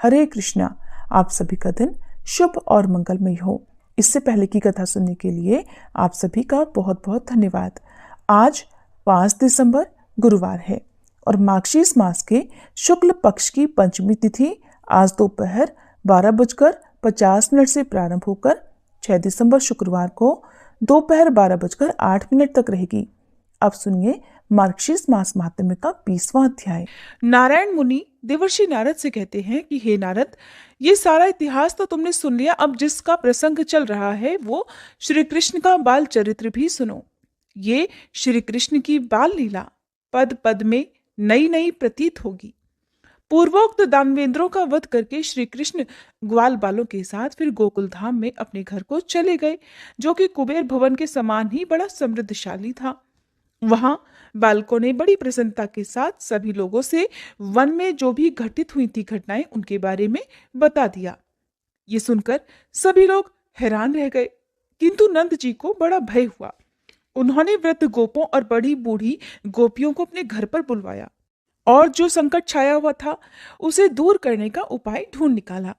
हरे कृष्णा। आप सभी का दिन शुभ और मंगलमय हो। इससे पहले की कथा सुनने के लिए आप सभी का बहुत बहुत धन्यवाद। आज 5 दिसंबर गुरुवार है और मार्गशीर्ष मास के शुक्ल पक्ष की पंचमी तिथि आज दोपहर 12:50 से प्रारंभ होकर 6 दिसंबर शुक्रवार को दोपहर 12:08 तक रहेगी। अब सुनिए मार्गशीर्ष मास महात्म्य का 20वां अध्याय। नारायण मुनि देवर्षि नारद से कहते हैं कि हे नारद, ये सारा इतिहास तो तुमने सुन लिया। अब जिसका प्रसंग चल रहा है वो श्री कृष्ण का बाल चरित्र भी सुनो। ये श्री कृष्ण की बाल लीला पद पद में नई नई प्रतीत होगी। पूर्वोक्त दानवेंद्रों का वध करके श्री कृष्ण ग्वाल बालों के साथ फिर गोकुल धाम में अपने घर को चले गए, जो कि कुबेर भवन के समान ही बड़ा समृद्धशाली था। वहां बालकों ने बड़ी प्रसन्नता के साथ सभी लोगों से वन में जो भी घटित हुई थी घटनाएं उनके बारे में बता दिया। ये सुनकर सभी लोग हैरान रह गए, किंतु नंद जी को बड़ा भय हुआ। उन्होंने वृद्ध गोपों और बड़ी बूढ़ी गोपियों को अपने घर पर बुलवाया और जो संकट छाया हुआ था उसे दूर करने का उपाय ढूंढ निकाला।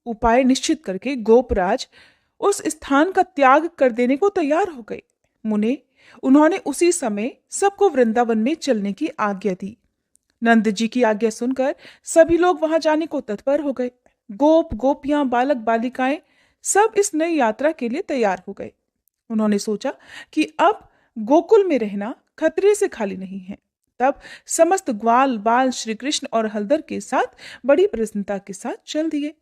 उपाय निश्चित करके गोपराज उस स्थान का त्याग कर देने को तैयार हो गए। मुने उन्होंने उसी समय सबको वृंदावन में चलने की आज्ञा दी। नंद जी की आज्ञा सुनकर सभी लोग वहां जाने को तत्पर हो गए। गोप गोपियां बालक बालिकाएं सब इस नई यात्रा के लिए तैयार हो गए। उन्होंने सोचा कि अब गोकुल में रहना खतरे से खाली नहीं है। तब समस्त ग्वाल बाल श्री कृष्ण और हलधर के साथ बड़ी प्रसन्नता के साथ चल दिए।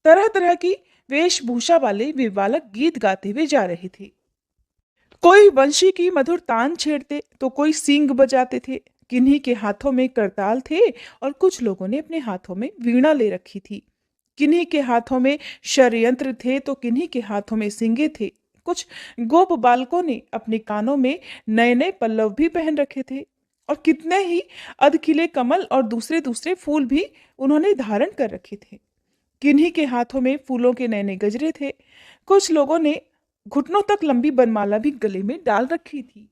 तरह तरह की वेशभूषा वाले वे बालक गीत गाते हुए जा रहे थे। कोई वंशी की मधुर तान छेड़ते तो कोई सींग बजाते थे। किन्हीं के हाथों में करताल थे और कुछ लोगों ने अपने हाथों में वीणा ले रखी थी। किन्हीं के हाथों में षड्यंत्र थे तो किन्हीं के हाथों में सिंगे थे। कुछ गोप बालकों ने अपने कानों में नए नए पल्लव भी पहन रखे थे और कितने ही अधखिले कमल और दूसरे दूसरे फूल भी उन्होंने धारण कर रखे थे। किन्हीं के हाथों में फूलों के नए नए गजरे थे। कुछ लोगों ने घुटनों तक लंबी बनमाला भी गले में डाल रखी थी।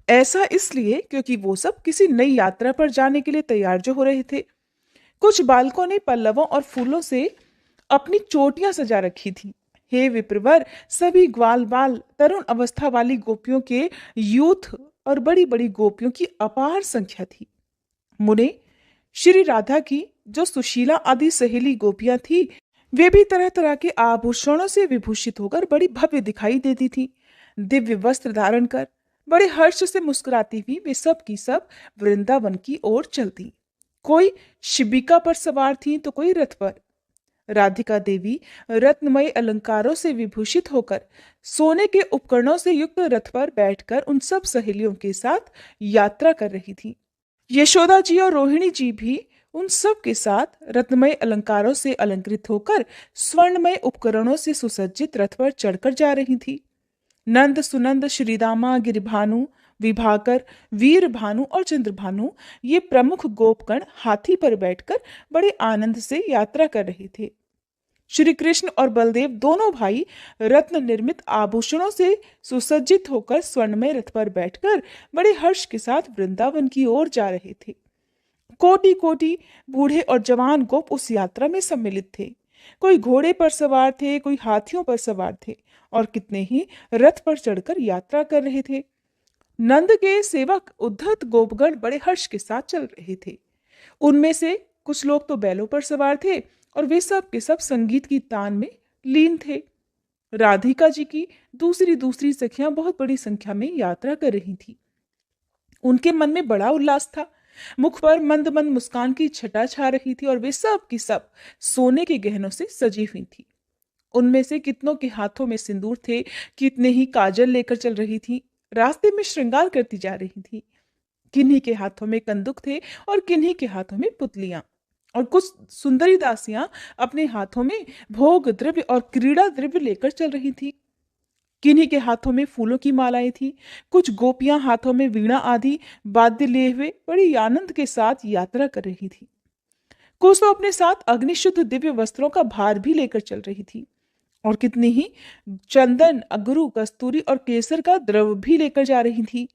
ऐसा इसलिए क्योंकि वो सब किसी नई यात्रा पर जाने के लिए तैयार जो हो रहे थे। कुछ बालकों ने पल्लवों और फूलों से अपनी चोटियां सजा रखी थी। हे विप्रवर, सभी ग्वाल बाल तरुण अवस्था वाली गोपियों के यूथ और बड़ी बड़ी गोपियों की अपार संख्या थी। मुने श्री राधा की जो सुशीला आदि सहेली गोपियां थी वे भी तरह तरह के आभूषणों से विभूषित होकर बड़ी भव्य दिखाई देती थी। दिव्य वस्त्र धारण कर बड़े हर्ष से मुस्कुराती हुई वे सब की सब वृंदावन की ओर चलती। कोई शिबिका पर सवार थी तो कोई रथ पर। राधिका देवी रत्नमय अलंकारों से विभूषित होकर सोने के उपकरणों से युक्त रथ पर बैठकर उन सब सहेलियों के साथ यात्रा कर रही थी। यशोदा जी और रोहिणी जी भी उन सब के साथ रत्नमय अलंकारों से अलंकृत होकर स्वर्णमय उपकरणों से सुसज्जित रथ पर चढ़कर जा रही थी। नंद सुनंद श्रीदामा गिरिभानु विभाकर वीर भानु और चंद्रभानु ये प्रमुख गोपगण हाथी पर बैठकर बड़े आनंद से यात्रा कर रहे थे। श्री कृष्ण और बलदेव दोनों भाई रत्न निर्मित आभूषणों से सुसज्जित होकर स्वर्णमय रथ पर बैठकर बड़े हर्ष के साथ वृंदावन की ओर जा रहे थे। कोटि कोटि बूढ़े और जवान गोप उस यात्रा में सम्मिलित थे। कोई घोड़े पर सवार थे, कोई हाथियों पर सवार थे और कितने ही रथ पर चढ़कर यात्रा कर रहे थे। नंद के सेवक उद्धत गोपगण बड़े हर्ष के साथ चल रहे थे। उनमें से कुछ लोग तो बैलों पर सवार थे और वे सब के सब संगीत की तान में लीन थे। राधिका जी की दूसरी दूसरी सखियां बहुत बड़ी संख्या में यात्रा कर रही थी। उनके मन में बड़ा उल्लास था। मुख पर मंद मंद मुस्कान की छटा छा रही थी और वे सब की सब सोने के गहनों से सजी हुई थी। उनमें से कितनों के हाथों में सिंदूर थे, कितने ही काजल लेकर चल रही थी, रास्ते में श्रृंगार करती जा रही थी। किन्हीं के हाथों में कंदुक थे और किन्हीं के हाथों में पुतलियां और कुछ सुंदरी दासियां अपने हाथों में भोग द्रव्य और क्रीड़ा द्रव्य लेकर चल रही थी। किन्हीं के हाथों में फूलों की मालाएं थी। कुछ गोपियां हाथों में वीणा आदि वाद्य लिए हुए बड़ी आनंद के साथ यात्रा कर रही थी। कुछ तो अपने साथ अग्निशुद्ध दिव्य वस्त्रों का भार भी लेकर चल रही थी और कितनी ही चंदन अगरू कस्तूरी और केसर का द्रव भी लेकर जा रही थी।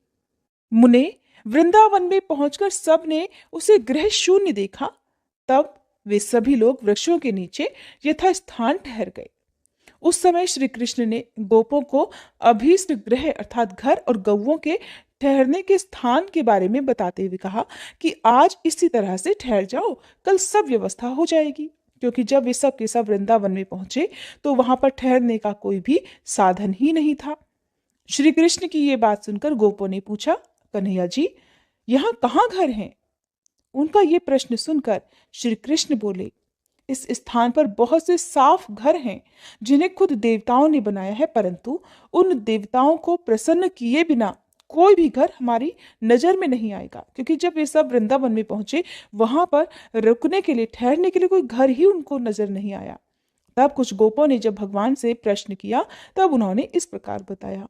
मुने वृंदावन में पहुंचकर सबने उसे गृह शून्य देखा। तब वे सभी लोग वृक्षों के नीचे यथास्थान ठहर गए। उस समय श्री कृष्ण ने गोपों को अभीष्ट गृह अर्थात घर और गौओं के ठहरने के स्थान के बारे में बताते हुए कहा कि आज इसी तरह से ठहर जाओ, कल सब व्यवस्था हो जाएगी। क्योंकि जब वे सब के सब वृंदावन में पहुंचे तो वहां पर ठहरने का कोई भी साधन ही नहीं था। श्री कृष्ण की ये बात सुनकर गोपों ने पूछा, कन्हैया जी, यहाँ कहाँ घर हैं? उनका ये प्रश्न सुनकर श्री कृष्ण बोले, इस स्थान पर बहुत से साफ घर हैं जिन्हें खुद देवताओं ने बनाया है, परंतु उन देवताओं को प्रसन्न किए बिना कोई भी घर हमारी नजर में नहीं आएगा। क्योंकि जब वे सब वृंदावन में पहुंचे वहां पर रुकने के लिए, ठहरने के लिए कोई घर ही उनको नजर नहीं आया। तब कुछ गोपों ने जब भगवान से प्रश्न किया तब उन्होंने इस प्रकार बताया।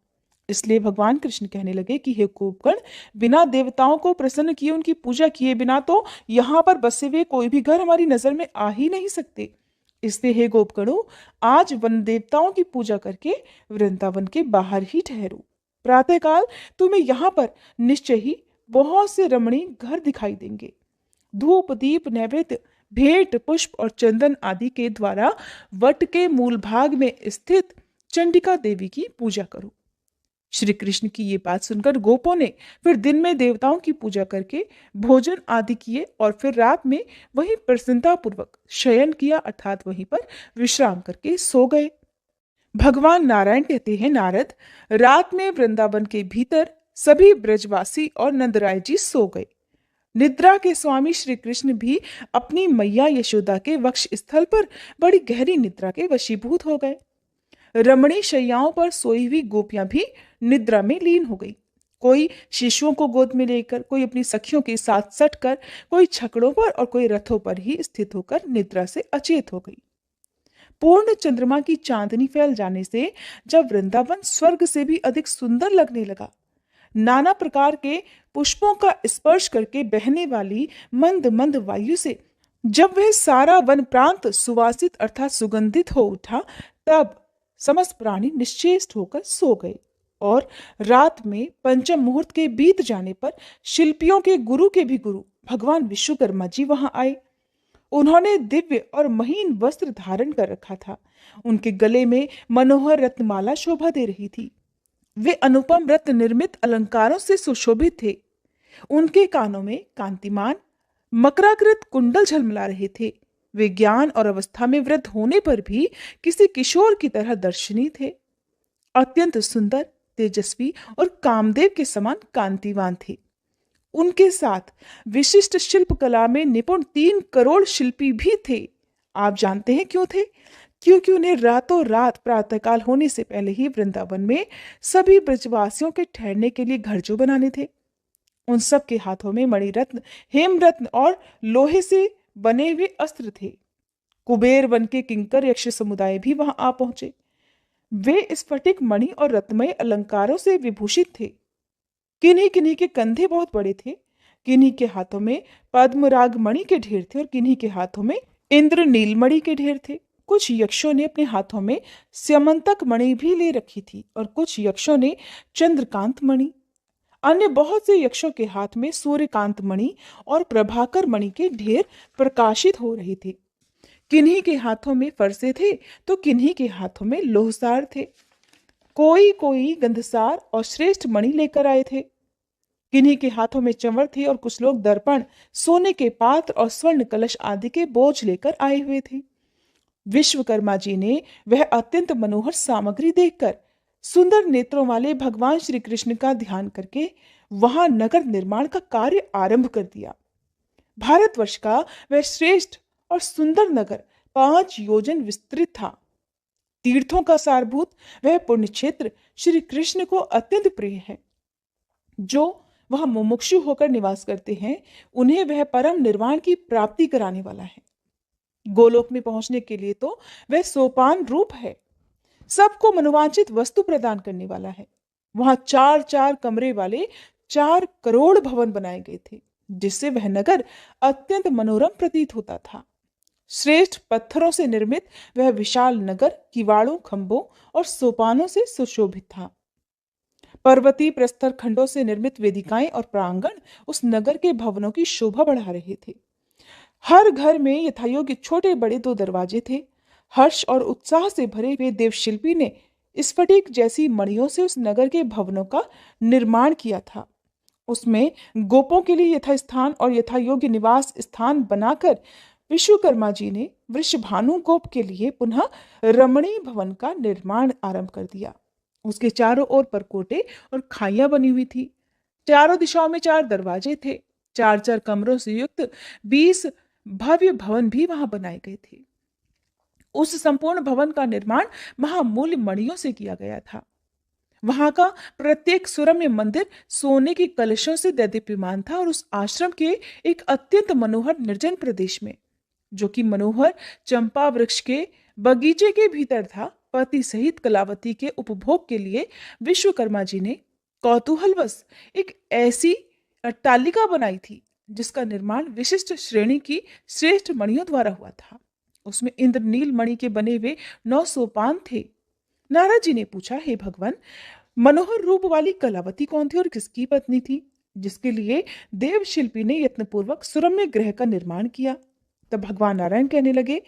इसलिए भगवान कृष्ण कहने लगे कि हे गोपगण, बिना देवताओं को प्रसन्न किए, उनकी पूजा किए बिना तो यहाँ पर बसे हुए कोई भी घर हमारी नजर में आ ही नहीं सकते। इसलिए हे गोपगणों, आज वन देवताओं की पूजा करके वृंदावन के बाहर ही ठहरो। प्रातःकाल तुम्हें यहाँ पर निश्चय ही बहुत से रमणीय घर दिखाई देंगे। धूप दीप नैवेद्य भेंट पुष्प और चंदन आदि के द्वारा वट के मूल भाग में स्थित चंडिका देवी की पूजा करो। श्री कृष्ण की ये बात सुनकर गोपों ने फिर दिन में देवताओं की पूजा करके भोजन आदि किए और फिर रात में वहीं प्रसन्नता पूर्वक शयन किया, अर्थात वहीं पर विश्राम करके सो गए। भगवान नारायण कहते हैं, नारद, रात में वृंदावन के भीतर सभी ब्रजवासी और नंदराय जी सो गए। निद्रा के स्वामी श्री कृष्ण भी अपनी मैया यशोदा के वक्ष स्थल पर बड़ी गहरी निद्रा के वशीभूत हो गए। रमणी शैयाओं पर सोई हुई गोपियां भी निद्रा में लीन हो गई। कोई शिशुओं को गोद में लेकर, कोई अपनी सखियों के साथ सटकर, कोई छकड़ों पर और कोई रथों पर ही स्थित होकर निद्रा से अचेत हो गई। पूर्ण चंद्रमा की चांदनी फैल जाने से जब वृंदावन स्वर्ग से भी अधिक सुंदर लगने लगा, नाना प्रकार के पुष्पों का स्पर्श करके बहने वाली मंद मंद वायु से जब वह सारा वन प्रांत सुवासित अर्थात सुगंधित हो उठा, तब समस्त प्राणी निश्चेष्ट होकर सो गए। और रात में पंचम मुहूर्त के बीत जाने पर शिल्पियों के गुरु के भी गुरु भगवान विश्वकर्मा जी वहां आए। उन्होंने दिव्य और महीन वस्त्र धारण कर रखा था। उनके गले में मनोहर रत्नमाला शोभा दे रही थी। वे अनुपम रत्न निर्मित अलंकारों से सुशोभित थे। उनके कानों में कांतिमान मकराकृत कुंडल झलमला रहे थे। वे ज्ञान और अवस्था में वृद्ध होने पर भी किसी किशोर की तरह दर्शनीय थे। अत्यंत सुंदर, तेजस्वी और कामदेव के समान कांतिवान थे। उनके साथ विशिष्ट शिल्प कला में निपुण 3 करोड़ शिल्पी भी थे। आप जानते हैं क्यों थे? क्योंकि उन्हें रातों रात प्रातःकाल होने से पहले ही वृंदावन में सभी ब्रजवासियों के ठहरने के लिए घर जो बनाने थे। उन सब के हाथों में मणिरत्न, हेमरत्न और लोहे से बने हुए अस्त्र थे। कुबेर वन के किंकर यक्ष समुदाय भी वहां आ पहुंचे। वे स्फटिक मणि और रत्नमय अलंकारों से विभूषित थे। किन्हीं किन्हीं के कंधे बहुत बड़े थे, किन्हीं के हाथों में पद्मराग मणि के ढेर थे और किन्हीं के हाथों में इंद्र नीलमणि के ढेर थे। कुछ यक्षों ने अपने हाथों में स्यमंतक मणि भी ले रखी थी और कुछ यक्षों ने चंद्रकांत मणि। अन्य बहुत से यक्षों के हाथ में सूर्यकांत मणि और प्रभाकर मणि के ढेर प्रकाशित हो रहे थे। किन्हीं के हाथों में फरसे थे तो किन्हीं के हाथों में लोहसार थे। कोई कोई गंधसार और श्रेष्ठ मणि लेकर आए थे। किन्हीं के हाथों में चंवर थे और कुछ लोग दर्पण, सोने के पात्र और स्वर्ण कलश आदि के बोझ लेकर आए हुए थे। विश्वकर्मा जी ने वह अत्यंत मनोहर सामग्री देखकर सुंदर नेत्रों वाले भगवान श्री कृष्ण का ध्यान करके वहां नगर निर्माण का कार्य आरंभ कर दिया। भारतवर्ष का वह श्रेष्ठ और सुंदर नगर 5 योजन विस्तृत था। तीर्थों का सारभूत वह पुण्य क्षेत्र श्री कृष्ण को अत्यंत प्रिय है। जो वह मुमुक्षु होकर निवास करते हैं, उन्हें वह परम निर्वाण की प्राप्ति कराने वाला है। गोलोक में पहुंचने के लिए तो वह सोपान रूप है। सबको मनोवांछित वस्तु प्रदान करने वाला है। वहां 4-4 कमरे वाले 4 करोड़ भवन बनाए गए थे, जिससे वह नगर अत्यंत मनोरम प्रतीत होता था। श्रेष्ठ पत्थरों से निर्मित वह विशाल नगर किवाड़ों, खंभों और सोपानों से सुशोभित था। पर्वतीय प्रस्तर खंडों से निर्मित वेदिकाएं और प्रांगण उस नगर के भवनों की शोभा बढ़ा रहे थे। हर घर में यथायोग्य छोटे बड़े 2 दरवाजे थे। हर्ष और उत्साह से भरे हुए देवशिल्पी ने स्फटिक जैसी मणियों से उस नगर के भवनों का निर्माण किया था। उसमें गोपों के लिए यथास्थान और यथायोग्य निवास स्थान बनाकर विश्वकर्मा जी ने वृषभानु गोप के लिए पुनः रमणीय भवन का निर्माण आरंभ कर दिया। उसके चारों ओर परकोटे और खाइयां बनी हुई थी। चारों दिशाओं में 4 दरवाजे थे। 4-4 कमरों से युक्त 20 भव्य भवन भी वहां बनाए गए थे। उस संपूर्ण भवन का निर्माण महामूल्य मणियों से किया गया था। वहां का प्रत्येक सुरम्य मंदिर सोने के कलशों से दैदीप्यमान था और उस आश्रम के एक अत्यंत मनोहर निर्जन प्रदेश में, जो कि मनोहर चंपा वृक्ष के बगीचे के भीतर था, पति सहित कलावती के उपभोग के लिए विश्वकर्मा जी ने कौतूहलवश एक ऐसी अट्टालिका बनाई थी जिसका निर्माण विशिष्ट श्रेणी की श्रेष्ठ मणियों द्वारा हुआ था। उसमें इंद्रनील मणि के बने हुए 9 सोपान थे। नारद जी ने पूछा, हे भगवान, मनोहर रूप वाली कलावती कौन थी और किसकी पत्नी थी, जिसके लिए देव शिल्पी ने यत्नपूर्वक सुरम्य ग्रह का निर्माण किया? तब भगवान नारायण कहने लगे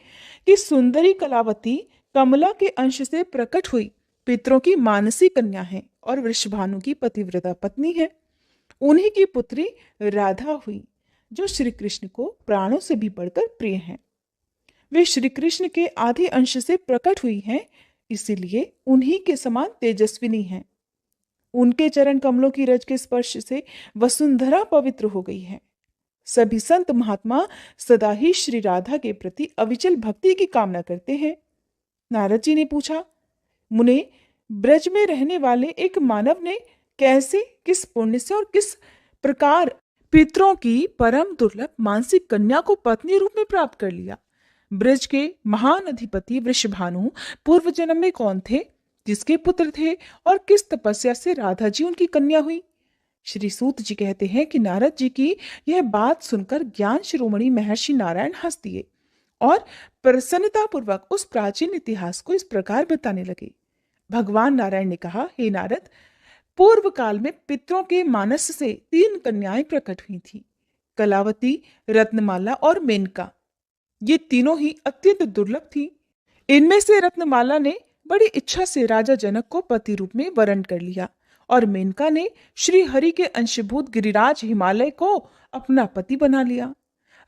कि सुंदरी कलावती कमला के अंश से प्रकट हुई पितरों की मानसी कन्या है और वृषभानु की पतिव्रता पत्नी है। उन्हीं की पुत्री राधा हुई, जो श्री कृष्ण को प्राणों से भी बढ़कर प्रिय हैं। वे श्री कृष्ण के आधे अंश से प्रकट हुई हैं, इसीलिए उन्हीं के समान तेजस्विनी हैं। उनके चरण कमलों की रज के स्पर्श से वसुंधरा पवित्र हो गई है। सभी संत महात्मा सदा ही श्री राधा के प्रति अविचल भक्ति की कामना करते हैं। नारद जी ने पूछा, मुने, ब्रज में रहने वाले एक मानव ने कैसे, किस पुण्य से और किस प्रकार पितरों की परम दुर्लभ मानसिक कन्या को पत्नी रूप में प्राप्त कर लिया? ब्रज के महान अधिपति वृषभानु पूर्व जन्म में कौन थे, किसके पुत्र थे और किस तपस्या से राधा जी उनकी कन्या हुई? श्री सूत जी कहते हैं कि नारद जी की यह बात सुनकर ज्ञान शिरोमणि महर्षि नारायण हंस दिए और प्रसन्नता पूर्वक उस प्राचीन इतिहास को इस प्रकार बताने लगे। भगवान नारायण ने कहा, हे नारद, पूर्व काल में पितरों के मानस से 3 कन्याएं प्रकट हुई थी, कलावती, रत्नमाला और मेनका। ये तीनों ही अत्यंत दुर्लभ थी। इनमें से रत्नमाला ने बड़ी इच्छा से राजा जनक को पति रूप में वरण कर लिया और मेनका ने श्री हरि के अंशभूत गिरिराज हिमालय को अपना पति बना लिया।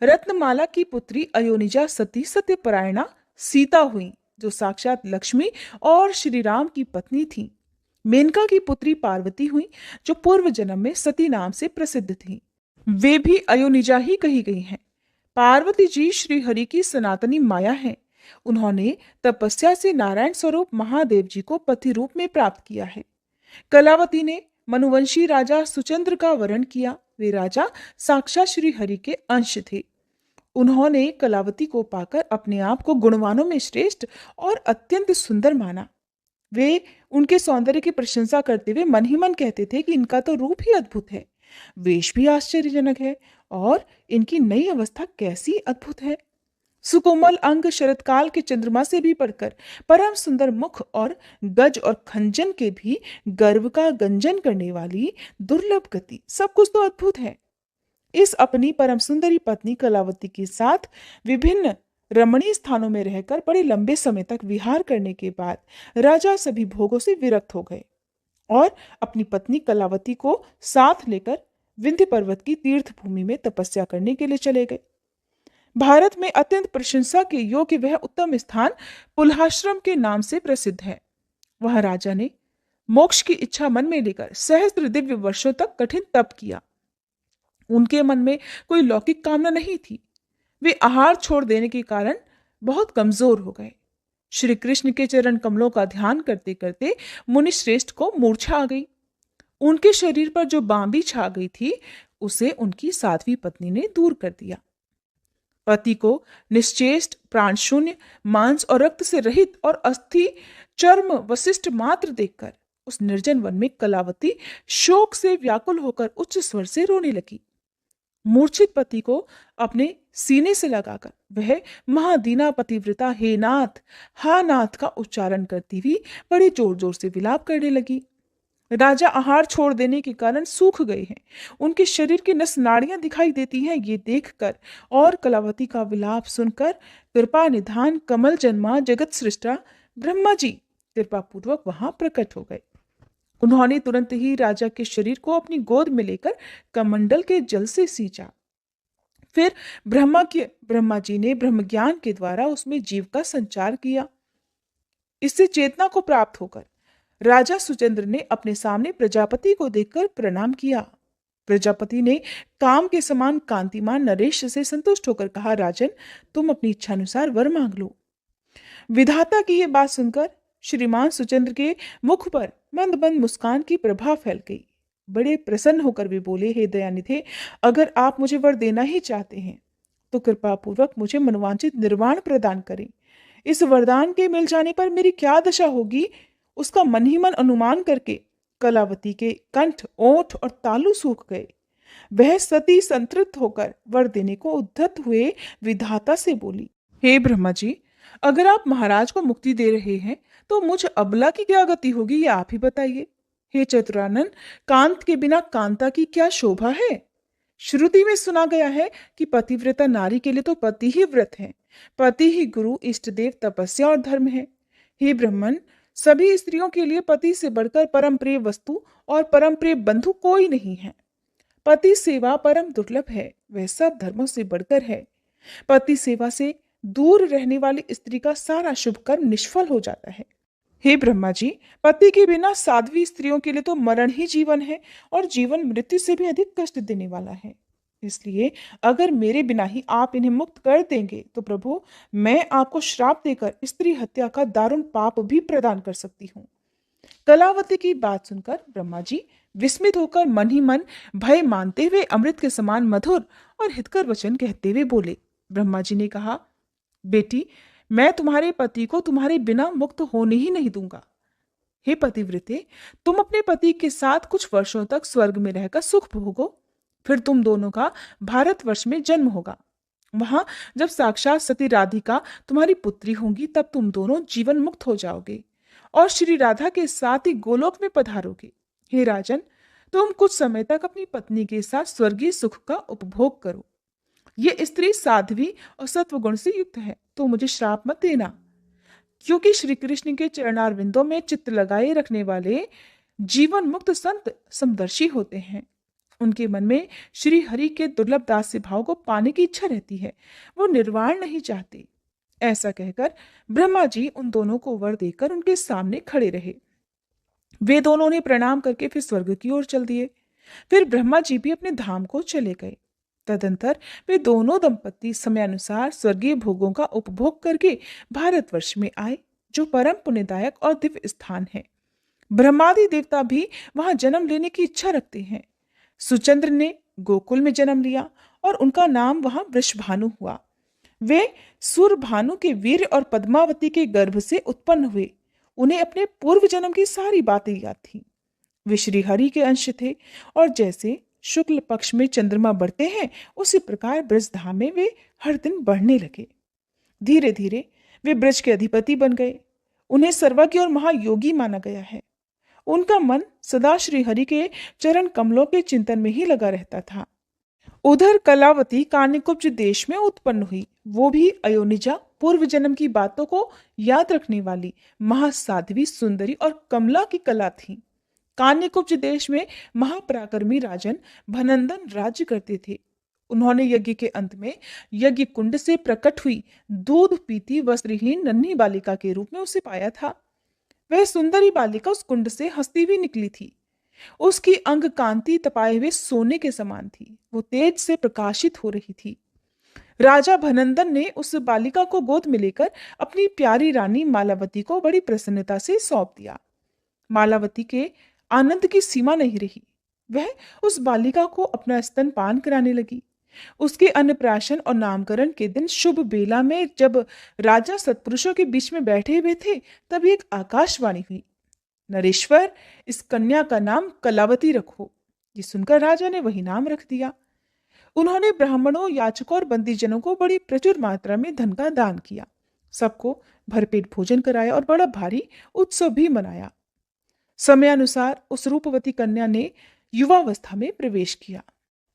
रत्नमाला की पुत्री अयोनिजा सती सत्यपरायणा सीता हुई, जो साक्षात लक्ष्मी और श्री राम की पत्नी थी। मेनका की पुत्री पार्वती हुई, जो पूर्व जन्म में सती नाम से प्रसिद्ध थी। वे भी अयोनिजा ही कही गई हैं। पार्वती जी श्री हरि की सनातनी माया है। उन्होंने तपस्या से नारायण स्वरूप महादेव जी को पति रूप में प्राप्त किया है। कलावती ने मनुवंशी राजा सुचंद्र का वरण किया। वे राजा साक्षात श्री हरि के अंश थे। उन्होंने कलावती को पाकर अपने आप को गुणवानों में श्रेष्ठ और अत्यंत सुंदर माना। वे उनके सौंदर्य की प्रशंसा करते हुए मन ही मन कहते थे कि इनका तो रूप ही अद्भुत है, वेश भी आश्चर्यजनक है और इनकी नई अवस्था कैसी अद्भुत है। सुकोमल अंग शरतकाल के चंद्रमा से भी बढ़कर परम सुंदर मुख और गज और खंजन के भी गर्व का गंजन करने वाली दुर्लभ गति, सब कुछ तो अद्भुत है। इस अपनी परम सुंदरी पत्नी कलावती के साथ विभिन्न रमणीय स्थानों में रहकर बड़े लंबे समय तक विहार करने के बाद राजा सभी भोगों से विरक्त हो गए और अपनी पत्नी कलावती को साथ लेकर विंध्य पर्वत की तीर्थ भूमि में तपस्या करने के लिए चले गए। भारत में अत्यंत प्रशंसा के योग्य वह उत्तम स्थान पुलहाश्रम के नाम से प्रसिद्ध है। वह राजा ने मोक्ष की इच्छा मन में लेकर सहस्त्र दिव्य वर्षों तक कठिन तप किया। उनके मन में कोई लौकिक कामना नहीं थी। वे आहार छोड़ देने के कारण बहुत कमजोर हो गए। श्री कृष्ण के चरण कमलों का ध्यान करते करते मुनि श्रेष्ठ को मूर्छा आ गई। उनके शरीर पर जो बांबी छा गई थी, उसे उनकी साध्वी पत्नी ने दूर कर दिया। पति को निश्चेष्ट, प्राण शून्य, मांस और रक्त से रहित और अस्थि चर्म वशिष्ठ मात्र देखकर उस निर्जन वन में कलावती शोक से व्याकुल होकर उच्च स्वर से रोने लगी। मूर्छित पति को अपने सीने से लगाकर वह महादीना पतिव्रता हे नाथ, हा नाथ का उच्चारण करती हुई बड़े जोर जोर से विलाप करने लगी। राजा आहार छोड़ देने के कारण सूख गए हैं। उनके शरीर की नस नाड़ियां दिखाई देती हैं। ये देखकर और कलावती का विलाप सुनकर कृपा निधान कमल जन्मा जगत सृष्टा ब्रह्मा जी कृपा पूर्वक वहां प्रकट हो गए। उन्होंने तुरंत ही राजा के शरीर को अपनी गोद में लेकर कमंडल के जल से सींचा। फिर ब्रह्मा जी ने ब्रह्म ज्ञान के द्वारा उसमें जीव का संचार किया। इससे चेतना को प्राप्त होकर राजा सुचंद्र ने अपने सामने प्रजापति को देखकर प्रणाम किया। प्रजापति ने काम के समान कांतिमान नरेश से संतुष्ट होकर कहा, राजन, तुम अपनी इच्छानुसार वर मांग लो। विधाता की यह बात सुनकर श्रीमान सुचंद्र के मुख पर मंद मंद मुस्कान की प्रभा फैल गई। बड़े प्रसन्न होकर वे बोले, हे दयानिधे, अगर आप मुझे वर देना ही चाहते हैं तो कृपा पूर्वक मुझे मनवांचित निर्वाण प्रदान करें। इस वरदान के मिल जाने पर मेरी क्या दशा होगी, उसका मन ही मन अनुमान करके कलावती के कंठ, ओठ और तालु सूख गए। वह सती संतृप्त होकर वर देने को उद्धत हुए विधाता से बोली, हे ब्रह्मा जी, अगर आप महाराज को मुक्ति दे रहे हैं तो मुझ अबला की क्या गति होगी, ये आप ही बताइए। हे चतुरानन, कांत के बिना कांता की क्या शोभा है। श्रुति में सुना गया है कि पतिव्रता नारी के लिए तो पति ही व्रत है, पति ही गुरु, इष्ट देव, तपस्या और धर्म है। हे ब्रह्मन, सभी स्त्रियों के लिए पति से बढ़कर परम प्रिय वस्तु और परम प्रिय बंधु कोई नहीं है। पति सेवा परम दुर्लभ है, वह सब धर्मों से बढ़कर है। पति सेवा से दूर रहने वाली स्त्री का सारा शुभ कर्म निष्फल हो जाता है। हे ब्रह्मा जी, पति के बिना साध्वी स्त्रियों के लिए तो मरण ही जीवन है और जीवन मृत्यु से भी अधिक कष्ट देने वाला है। इसलिए अगर मेरे बिना ही आप इन्हें मुक्त कर देंगे तो प्रभु, मैं आपको श्राप देकर स्त्री हत्या का दारुण पाप भी प्रदान कर सकती हूँ। कलावती की बात सुनकर ब्रह्मा जी विस्मित होकर मन ही मन भय मानते हुए अमृत के समान मधुर और हितकर वचन कहते हुए बोले। ब्रह्मा जी ने कहा, बेटी, मैं तुम्हारे पति को तुम्हारे बिना मुक्त होने ही नहीं दूंगा। हे पतिव्रते, तुम अपने पति के साथ कुछ वर्षों तक स्वर्ग में रहकर सुख भोगो, फिर तुम दोनों का भारतवर्ष में जन्म होगा। वहां जब साक्षात सती राधिका तुम्हारी पुत्री होंगी तब तुम दोनों जीवन मुक्त हो जाओगे और श्री राधा के साथ ही गोलोक में पधारोगे। हे राजन, तुम कुछ समय तक अपनी पत्नी के साथ स्वर्गीय सुख का उपभोग करो। ये स्त्री साध्वी और सत्वगुण से युक्त है, तो मुझे श्राप मत देना, क्योंकि श्री कृष्ण के चरणारविंदों में चित्त लगाए रखने वाले जीवन मुक्त संत समदर्शी होते हैं। उनके मन में श्री हरि के दुर्लभ दास्य भाव को पाने की इच्छा रहती है, वो निर्वाण नहीं चाहते। ऐसा कहकर ब्रह्मा जी उन दोनों को वर देकर उनके सामने खड़े रहे। वे दोनों ने प्रणाम करके फिर स्वर्ग की ओर चल दिए। फिर ब्रह्मा जी भी अपने धाम को चले गए। तदंतर वे दोनों दंपत्ति समयानुसार स्वर्गीय भोगों का उपभोग करके भारतवर्ष में आए, जो परम पुण्यदायक और दिव्य स्थान है। ब्रह्मादि देवता भी वहां जन्म लेने की इच्छा रखते हैं। सुचंद्र ने गोकुल में जन्म लिया और उनका नाम वहां वृषभानु हुआ। वे सूरभानु के वीर और पद्मावती के गर्भ से उत्पन्न हुए। उन्हें अपने पूर्व जन्म की सारी बातें याद थी। वे श्री हरि के अंश थे और जैसे शुक्ल पक्ष में चंद्रमा बढ़ते हैं उसी प्रकार ब्रजधाम में वे हर दिन बढ़ने लगे। धीरे धीरे वे ब्रज के अधिपति बन गए। उन्हें सर्वज्ञ और महायोगी माना गया है। उनका मन सदा श्री हरि के चरण कमलों के चिंतन में ही लगा रहता था। उधर कलावती कान्यकुब्ज देश में उत्पन्न हुई। वो भी अयोनिजा, पूर्व जन्म की बातों को याद रखने वाली महासाध्वी, सुंदरी और कमला की कला थी। कान्यकुब्ज देश में महापराक्रमी राजन भनंदन राज्य करते थे। उन्होंने यज्ञ के अंत में यज्ञ कुंड से प्रकट हुई दूध पीती वस्त्रहीन नन्ही बालिका के रूप में उसे पाया था। वह सुंदरी बालिका उस कुंड से हंसती हुई निकली थी। उसकी अंग कांति तपाए हुए सोने के समान थी। वो तेज से प्रकाशित हो रही थी। राजा भनंदन ने उस बालिका को गोद में लेकर अपनी प्यारी रानी मालावती को बड़ी प्रसन्नता से सौंप दिया। मालावती के आनंद की सीमा नहीं रही। वह उस बालिका को अपना स्तनपान कराने लगी। उसके अन्नप्राशन और नामकरण के दिन शुभ बेला में जब राजा सत्पुरुषों के बीच में बैठे हुए थे तब एक आकाशवाणी हुई, नरेश्वर, इस कन्या का नाम कलावती रखो। ये सुनकर राजा ने वही नाम रख दिया। उन्होंने ब्राह्मणों, याचकों और बंदीजनों को बड़ी प्रचुर मात्रा में धन का दान किया। सबको भरपेट भोजन कराया और बड़ा भारी उत्सव भी मनाया। समयानुसार उस रूपवती कन्या ने युवावस्था में प्रवेश किया।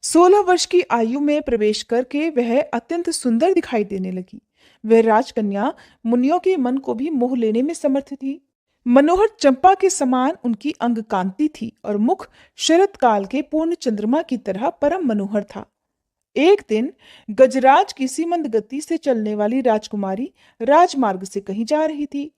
16 वर्ष की आयु में प्रवेश करके वह अत्यंत सुंदर दिखाई देने लगी। वह राजकन्या मुनियों के मन को भी मोह लेने में समर्थ थी। मनोहर चंपा के समान उनकी अंग कांति थी और मुख शरत काल के पूर्ण चंद्रमा की तरह परम मनोहर था। एक दिन गजराज किसी मंद गति से चलने वाली राजकुमारी राजमार्ग से कहीं जा रही थी।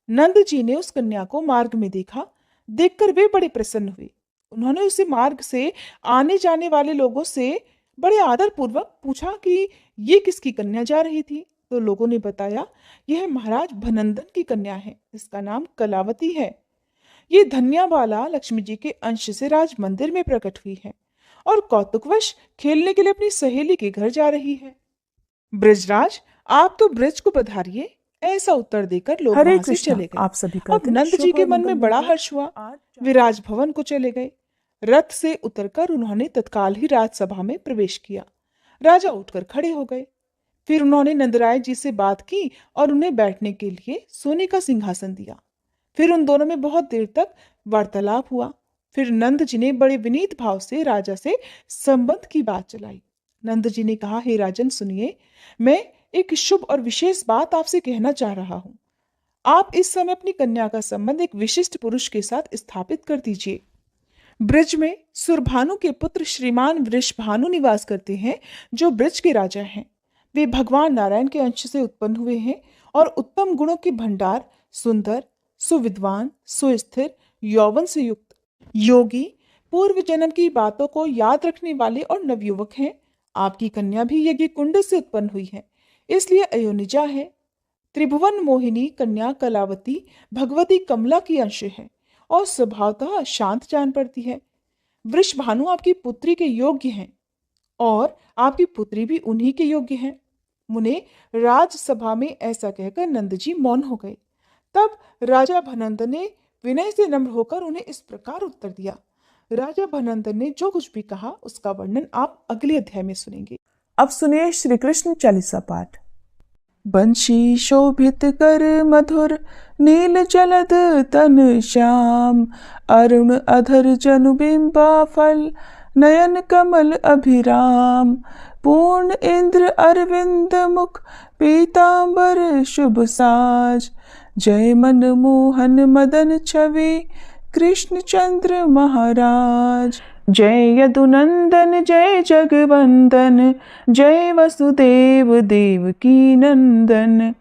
नंद जी ने उस कन्या को मार्ग में देखा। देखकर वे बड़े प्रसन्न हुए। उन्होंने उसे मार्ग से आने जाने वाले लोगों से बड़े आदर पूर्वक पूछा कि ये किसकी कन्या जा रही थी। तो लोगों ने बताया, यह महाराज भनंदन की कन्या है, इसका नाम कलावती है। ये धन्याबाला लक्ष्मी जी के अंश से राज मंदिर में प्रकट हुई है और कौतुकवश खेलने के लिए अपनी सहेली के घर जा रही है। ब्रजराज, आप तो ब्रज को पधारिए, ऐसा उत्तर देकर लोग वहां से चले गए। आप सभी अब नंद जी के मन में बड़ा हर्ष हुआ। वे राजभवन को चले गए। रथ से उतरकर उन्होंने तत्काल ही राजसभा में प्रवेश किया। राजा उठकर खड़े हो गए। फिर उन्होंने नंदराय जी से बात की और उन्हें बैठने के लिए सोने का सिंहासन दिया। फिर उन दोनों में बहुत देर तक वार्तालाप हुआ। फिर नंद जी ने बड़े विनीत भाव से राजा से संबंध की बात चलाई। नंद जी ने कहा, हे राजन सुनिए, मैं एक शुभ और विशेष बात आपसे कहना चाह रहा हूं। आप इस समय अपनी कन्या का संबंध एक विशिष्ट पुरुष के साथ स्थापित कर दीजिए। ब्रज में सुरभानु के पुत्र श्रीमान वृषभानु निवास करते हैं, जो ब्रज के राजा हैं। वे भगवान नारायण के अंश से उत्पन्न हुए हैं और उत्तम गुणों के भंडार, सुंदर, सुविद्वान, सुस्थिर, यौवन से युक्त, योगी, पूर्व जन्म की बातों को याद रखने वाले और नवयुवक हैं। आपकी कन्या भी यज्ञ कुंड से उत्पन्न हुई है, इसलिए अयोनिजा है। त्रिभुवन मोहिनी कन्या कलावती भगवती कमला की अंश है और स्वभावतः शांत जान पड़ती है। वृषभानु आपकी पुत्री के योग्य हैं और आपकी पुत्री भी उन्हीं के योग्य हैं। मुने राजसभा में ऐसा कहकर नंद जी मौन हो गए। तब राजा भनंदन ने विनय से नम्र होकर उन्हें इस प्रकार उत्तर दिया। राजा भनंदन ने जो कुछ भी कहा उसका वर्णन आप अगले अध्याय में सुनेंगे। अब सुनिए श्री कृष्ण चालीसा पाठ। बंशी शोभित कर मधुर नील जलद तन श्याम, अरुण अधर जनु बिंबा फल नयन कमल अभिराम, पूर्ण इंद्र अरविंद मुख पीतांबर शुभ साज, जय मन मोहन मदन छवि कृष्ण चंद्र महाराज, जय यदुनंदन जय जगवंदन, जय वसुदेव देवकी नंदन,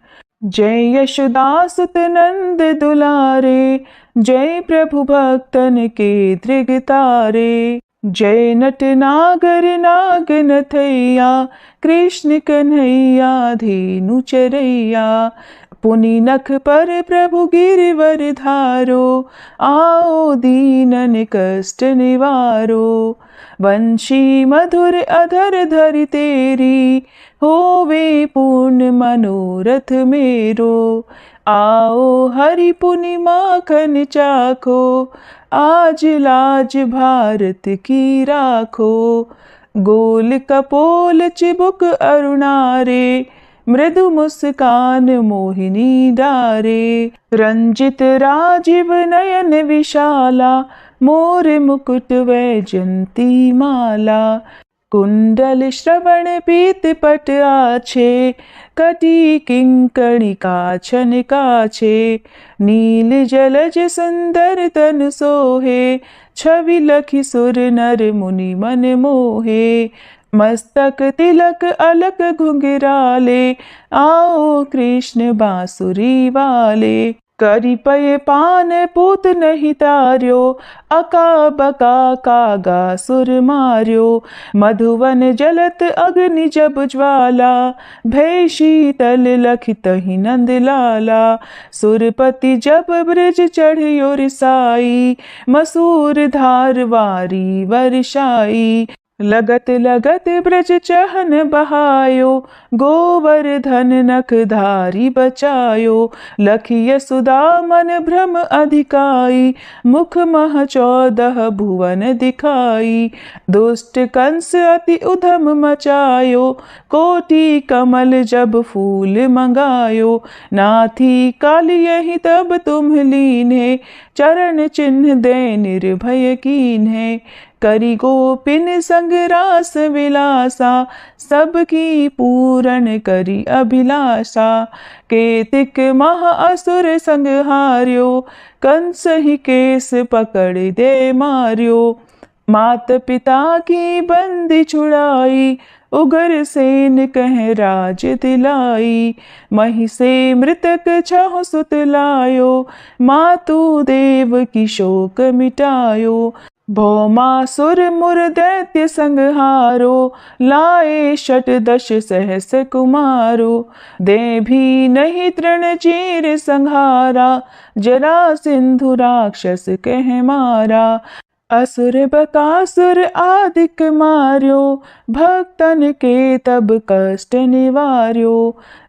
जय यशोदासुत नंद दुलारे, जय प्रभु भक्तन के धृग तारे, जय नट नागर नाग नथैया, कृष्ण कन्हैया धेनु चरैया, पुनि नख पर प्रभु गिरिवर धारो, आओ दीनन कष्ट निवारो, वंशी मधुर अधर धरि तेरी, होवे पूर्ण मनोरथ मेरो, आओ हरि पुनि माखन चाखो, आज लाज भारत की राखो, गोल कपोल चिबुक अरुणारे, मृदु मुस्कान मोहिनी डारे, रंजित राजीव नयन विशाला, मोर मुकुट वैजंती माला, कुंडल श्रवण पीत पट आछे, कटी किंकणी काछन काछे, नील जलज सुंदर तन सोहे, छवि लखि सुर नर मुनि मन मोहे, मस्तक तिलक अलक घुंघराले, आओ कृष्ण बांसुरी वाले, करी पय पान पूत नहीं तार्यो, अका बका कागा सुर मार्यो, मधुवन जलत अग्नि जब ज्वाला, भय शीतल लखित ही नंद लाला, सुरपति जब ब्रज चढ़ियो रिसाई, मसूर धार वारी वर्षाई, लगत लगत ब्रज चहन बहायो, गोवर्धन नखधारी बचायो। लखी यशोदा मन भ्रम अधिकाई, मुख मह 14 भुवन दिखाई। दुष्ट कंस अति उधम मचायो, कोटि कमल जब फूल मंगायो। नाथी काली यही तब तुम लीन्हे, चरण चिन्ह दे निर्भय कीन्हे। करी गोपिन संग रास विलासा, सबकी पूरन करी अभिलाषा। केतिक महा असुर संग हार्यो, कंस ही केस पकड़ दे मार्यो। मात पिता की बंदी छुड़ाई, उगर सेन कह राज दिलाई। मही से मृतक 6 सुत लायो, मातु देव की शोक मिटायो। भौमासुर मुर दैत्य संहारो, लाए 6 सहस कुमारो। दे भी नहीं तृण चीर संहारा, जरा सिंधु राक्षस कह मारा। असुर बकासुर आदिक मार्यो, भक्तन के तब कष्ट निवार्यो।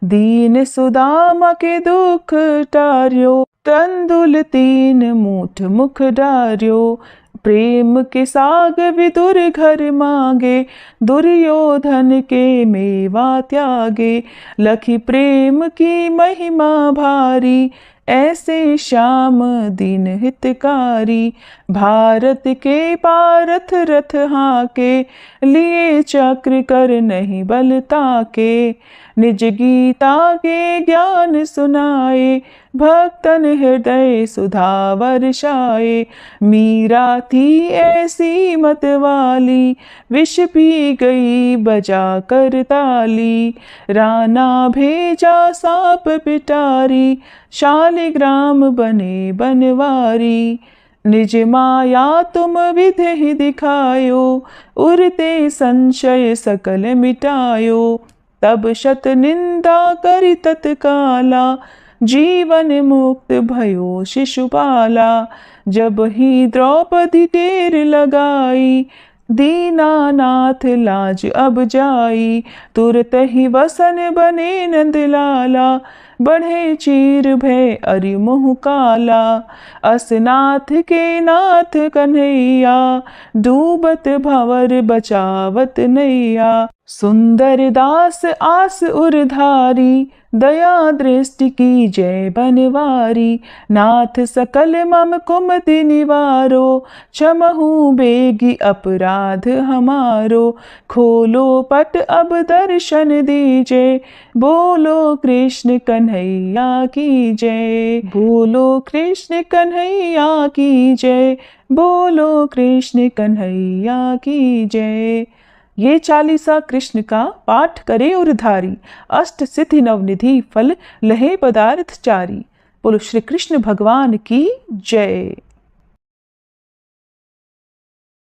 दीन सुदामा के दुख टार्यो, तंदुल 3 मूठ मुख डार्यो। प्रेम के साग विदुर घर मांगे, दुर्योधन के मेवा त्यागे। लखी प्रेम की महिमा भारी, ऐसे श्याम दीन हितकारी। भारत के पारथ रथ हाके, लिए चक्र कर नहीं बल ताके। निज गीता के ज्ञान सुनाए, भक्तन हृदय सुधा वर्षाए। मीरा थी ऐसी मत वाली, विष पी गई बजा कर ताली। राना भेजा सांप पिटारी, शालिग्राम बने बनवारी। निज माया तुम विधि ही दिखायो, उरते संशय सकल मिटायो। तब शत निंदा करी तत्काला, जीवन मुक्त भयो शिशुपाला। जब ही द्रौपदी टेर लगाई, दीनानाथ लाज अब जाई। तुरत ही वसन बने नंदलाला, बढ़े चीर भय अरि मुँह काला। असनाथ के नाथ कन्हैया, डूबत भंवर बचावत नैया। सुंदर दास आस उरधारी, दया दृष्टि की जय बनवारी। नाथ सकल मम कुमति निवारो, क्षमहु बेगी अपराध हमारो। खोलो पट अब दर्शन दीजे, बोलो कृष्ण कन्हैया की जय। बोलो कृष्ण कन्हैया की जय, बोलो कृष्ण कन्हैया की जय। ये 40 कृष्ण का पाठ करे उरधारी, अष्ट सिद्धि नवनिधि फल लहे पदार्थ चारी। बोलो श्री कृष्ण भगवान की जय।